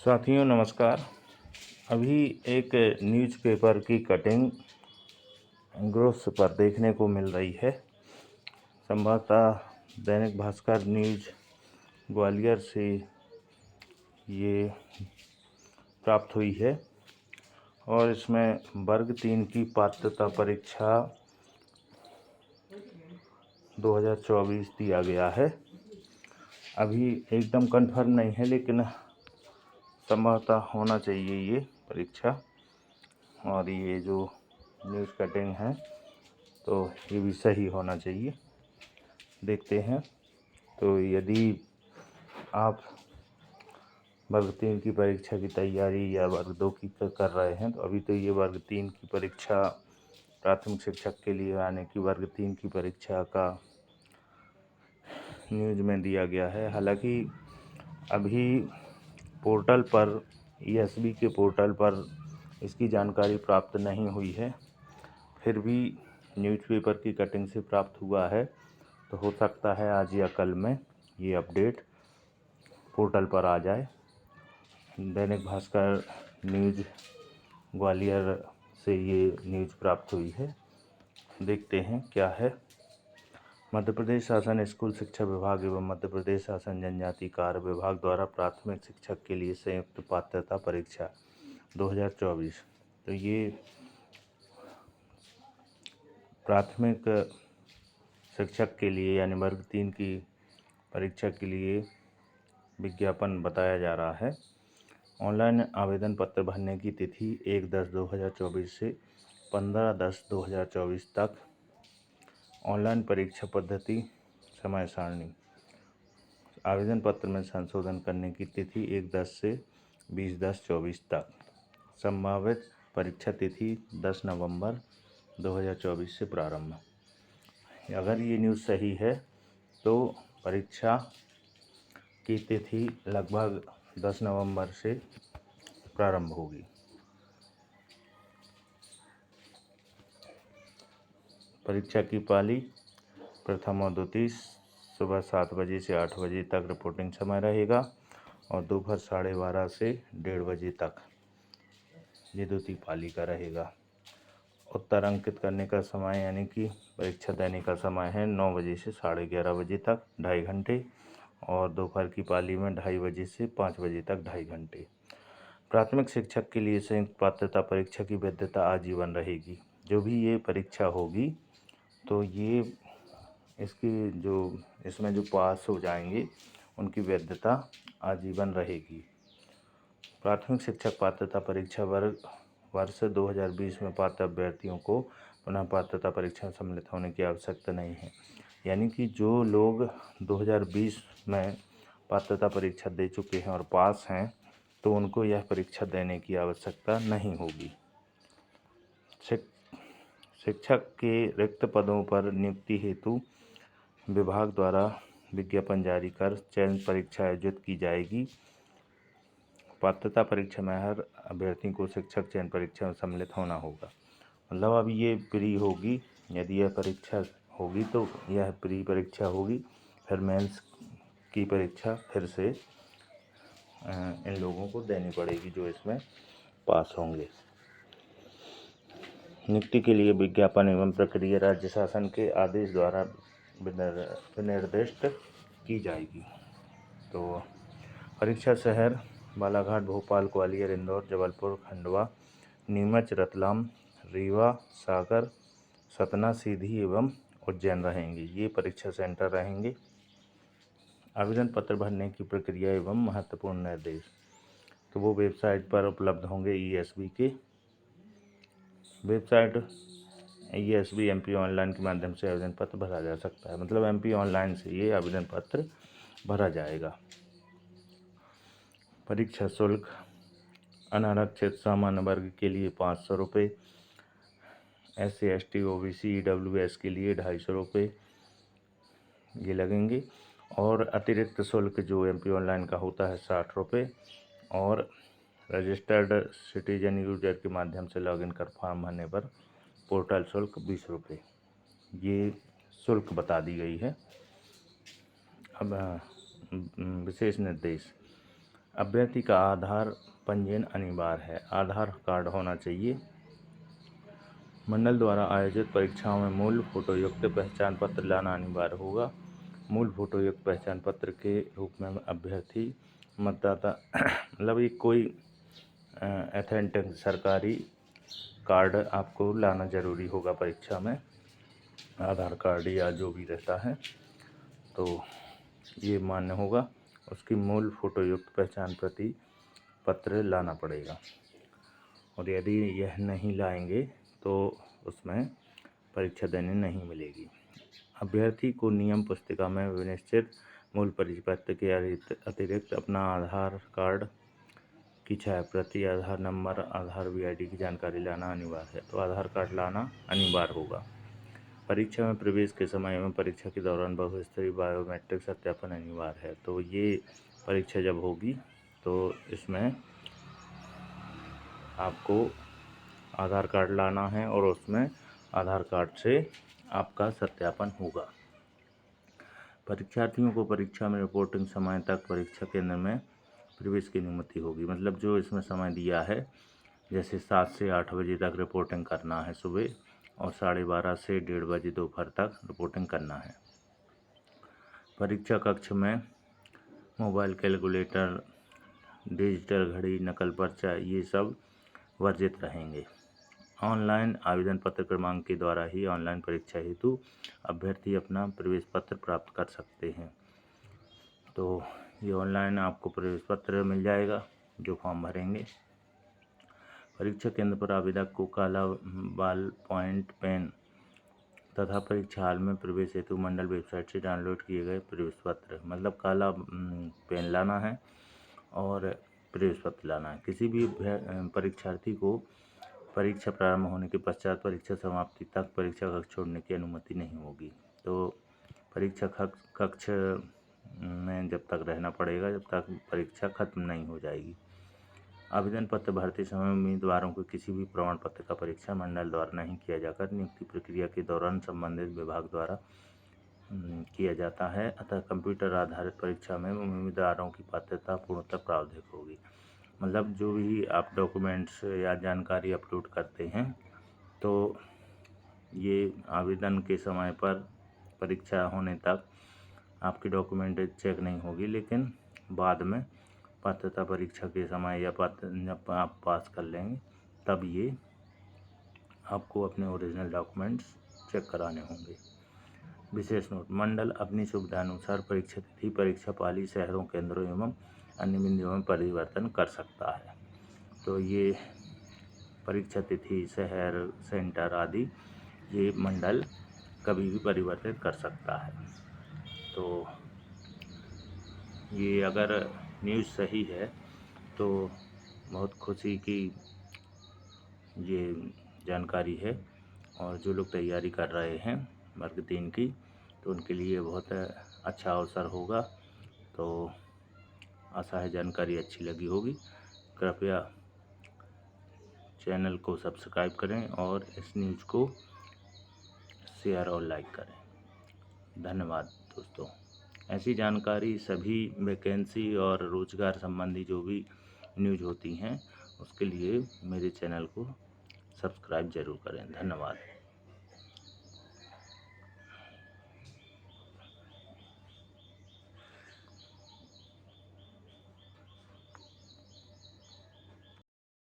साथियों नमस्कार। अभी एक न्यूज़पेपर की कटिंग ग्रोथ पर देखने को मिल रही है। संभवतः दैनिक भास्कर न्यूज़ ग्वालियर से ये प्राप्त हुई है और इसमें वर्ग 3 की पात्रता परीक्षा 2024 दिया गया है। अभी एकदम कंफर्म नहीं है, लेकिन संभवतः होना चाहिए ये परीक्षा। और ये जो न्यूज़ कटिंग है तो ये भी सही होना चाहिए। देखते हैं। तो यदि आप वर्ग 3 की परीक्षा की तैयारी या वर्ग 2 की कर रहे हैं, तो अभी तो ये वर्ग 3 की परीक्षा प्राथमिक शिक्षक के लिए यानी कि वर्ग 3 की परीक्षा का न्यूज़ में दिया गया है। हालांकि अभी पोर्टल पर ईएसबी के पोर्टल पर इसकी जानकारी प्राप्त नहीं हुई है, फिर भी न्यूज़पेपर की कटिंग से प्राप्त हुआ है। तो हो सकता है आज या कल में ये अपडेट पोर्टल पर आ जाए। दैनिक भास्कर न्यूज़ ग्वालियर से ये न्यूज़ प्राप्त हुई है। देखते हैं क्या है। मध्य प्रदेश शासन स्कूल शिक्षा विभाग एवं मध्य प्रदेश शासन जनजाति कार्य विभाग द्वारा प्राथमिक शिक्षक के लिए संयुक्त पात्रता परीक्षा 2024। तो ये प्राथमिक शिक्षक के लिए यानी वर्ग 3 की परीक्षा के लिए विज्ञापन बताया जा रहा है। ऑनलाइन आवेदन पत्र भरने की तिथि 1/10/2024 से 15/10/2024 तक। ऑनलाइन परीक्षा पद्धति समय सारणी। आवेदन पत्र में संशोधन करने की तिथि 1/10 से 20/10/24 तक। संभावित परीक्षा तिथि 10 नवंबर 2024 से प्रारंभ। अगर ये न्यूज़ सही है तो परीक्षा की तिथि लगभग 10 नवंबर से प्रारंभ होगी। परीक्षा की पाली प्रथम और द्वितीय सुबह 7 बजे से 8 बजे तक रिपोर्टिंग समय रहेगा और दोपहर 12:30 से 1:30 बजे तक ये द्वितीय पाली का रहेगा। उत्तर अंकित करने का समय यानी कि परीक्षा देने का समय है 9 बजे से 11:30 बजे तक 2.5 घंटे, और दोपहर की पाली में 2:30 बजे से 5 बजे तक 2.5 घंटे। प्राथमिक शिक्षक के लिए संयुक्त पात्रता परीक्षा की वैधता आजीवन रहेगी। जो भी ये परीक्षा होगी तो ये इसमें जो पास हो जाएंगे उनकी वैधता आजीवन रहेगी। प्राथमिक शिक्षक पात्रता परीक्षा वर्ष 2020 में पात्र अभ्यर्थियों को पुनः पात्रता परीक्षा में सम्मिलित होने की आवश्यकता नहीं है। यानी कि जो लोग 2020 में पात्रता परीक्षा दे चुके हैं और पास हैं, तो उनको यह परीक्षा देने की आवश्यकता नहीं होगी। शिक्षक के रिक्त पदों पर नियुक्ति हेतु विभाग द्वारा विज्ञापन जारी कर चयन परीक्षा आयोजित की जाएगी। पात्रता परीक्षा में हर अभ्यर्थी को शिक्षक चयन परीक्षा में सम्मिलित होना होगा। मतलब अभी ये प्री होगी। यदि यह परीक्षा होगी तो यह प्री परीक्षा होगी, फिर मेंस की परीक्षा फिर से इन लोगों को देनी पड़ेगी जो इसमें पास होंगे। नियुक्ति के लिए विज्ञापन एवं प्रक्रिया राज्य शासन के आदेश द्वारा विनिर्दिष्ट की जाएगी। तो परीक्षा शहर बालाघाट, भोपाल, ग्वालियर, इंदौर, जबलपुर, खंडवा, नीमच, रतलाम, रीवा, सागर, सतना, सीधी एवं उज्जैन रहेंगे। ये परीक्षा सेंटर रहेंगे। आवेदन पत्र भरने की प्रक्रिया एवं महत्वपूर्ण निर्देश तो वो वेबसाइट पर उपलब्ध होंगे। ईएसबी के वेबसाइट ईएसबी एमपी ऑनलाइन के माध्यम से आवेदन पत्र भरा जा सकता है। मतलब एमपी ऑनलाइन से ये आवेदन पत्र भरा जाएगा। परीक्षा शुल्क अनारक्षित सामान्य वर्ग के लिए 500 रुपये, SC ST OBC EWS के लिए 250 रुपये ये लगेंगे। और अतिरिक्त शुल्क जो एमपी ऑनलाइन का होता है 60 रुपये, और रजिस्टर्ड सिटीजन यूजर के माध्यम से लॉगिन कर फॉर्म भरने पर पोर्टल शुल्क 20 रुपये। ये शुल्क बता दी गई है। अब विशेष निर्देश अभ्यर्थी का आधार पंजीयन अनिवार्य है, आधार कार्ड होना चाहिए। मंडल द्वारा आयोजित परीक्षाओं में मूल फोटोयुक्त पहचान पत्र लाना अनिवार्य होगा। मूल फोटोयुक्त पहचान पत्र के रूप में अभ्यर्थी मतदाता मतलब ये कोई ऑथेंटिक सरकारी कार्ड आपको लाना ज़रूरी होगा परीक्षा में, आधार कार्ड या जो भी रहता है तो ये मान्य होगा। उसकी मूल फोटोयुक्त पहचान पत्र लाना पड़ेगा, और यदि यह नहीं लाएंगे तो उसमें परीक्षा देने नहीं मिलेगी। अभ्यर्थी को नियम पुस्तिका में विनिश्चित मूल परिचय पत्र के अतिरिक्त अपना आधार कार्ड की छायाप्रति, आधार नंबर, आधार VID की जानकारी लाना अनिवार्य है। तो आधार कार्ड लाना अनिवार्य होगा। परीक्षा में प्रवेश के समय एवं परीक्षा के दौरान बहुस्तरीय बायोमेट्रिक सत्यापन अनिवार्य है। तो ये परीक्षा जब होगी तो इसमें आपको आधार कार्ड लाना है और उसमें आधार कार्ड से आपका सत्यापन होगा। परीक्षार्थियों को परीक्षा में रिपोर्टिंग समय तक परीक्षा केंद्र में प्रवेश की अनुमति होगी। मतलब जो इसमें समय दिया है, जैसे 7 से 8 बजे तक रिपोर्टिंग करना है सुबह, और 12:30 से 1:30 बजे दोपहर तक रिपोर्टिंग करना है। परीक्षा कक्ष में मोबाइल, कैलकुलेटर, डिजिटल घड़ी, नकल पर्चा ये सब वर्जित रहेंगे। ऑनलाइन आवेदन पत्र क्रमांक के द्वारा ही ऑनलाइन परीक्षा हेतु अभ्यर्थी अपना प्रवेश पत्र प्राप्त कर सकते हैं। तो ये ऑनलाइन आपको प्रवेश पत्र मिल जाएगा जो फॉर्म भरेंगे। परीक्षा केंद्र पर आवेदक को काला बॉल पॉइंट पेन तथा परीक्षा हॉल में प्रवेश हेतु मंडल वेबसाइट से डाउनलोड किए गए प्रवेश पत्र, मतलब काला पेन लाना है और प्रवेश पत्र लाना है। किसी भी परीक्षार्थी को परीक्षा प्रारंभ होने के पश्चात परीक्षा समाप्ति तक परीक्षा कक्ष छोड़ने की अनुमति नहीं होगी। तो परीक्षा कक्ष में जब तक रहना पड़ेगा जब तक परीक्षा खत्म नहीं हो जाएगी। आवेदन पत्र भरते समय उम्मीदवारों को किसी भी प्रमाण पत्र का परीक्षा मंडल द्वारा नहीं किया जाकर नियुक्ति प्रक्रिया के दौरान संबंधित विभाग द्वारा किया जाता है। अतः कंप्यूटर आधारित परीक्षा में उम्मीदवारों की पात्रता पूर्णतः प्रावधानिक होगी। मतलब जो भी आप डॉक्यूमेंट्स या जानकारी अपलोड करते हैं तो ये आवेदन के समय पर परीक्षा होने तक आपकी डॉक्यूमेंट चेक नहीं होगी, लेकिन बाद में पात्रता परीक्षा के समय या जब आप पास कर लेंगे तब ये आपको अपने ओरिजिनल डॉक्यूमेंट्स चेक कराने होंगे। विशेष नोट: मंडल अपनी सुविधानुसार परीक्षा तिथि, परीक्षा पाली, शहरों, केंद्रों एवं अन्य बिंदुओं में परिवर्तन कर सकता है। तो ये परीक्षा तिथि, शहर, सेंटर आदि ये मंडल कभी भी परिवर्तित कर सकता है। तो ये अगर न्यूज़ सही है तो बहुत खुशी की ये जानकारी है, और जो लोग तैयारी कर रहे हैं वर्ग 3 की तो उनके लिए बहुत अच्छा अवसर होगा। तो आशा है जानकारी अच्छी लगी होगी। कृपया चैनल को सब्सक्राइब करें और इस न्यूज़ को शेयर और लाइक करें। धन्यवाद दोस्तों। ऐसी जानकारी सभी वैकेंसी और रोजगार संबंधी जो भी न्यूज़ होती हैं उसके लिए मेरे चैनल को सब्सक्राइब ज़रूर करें। धन्यवाद।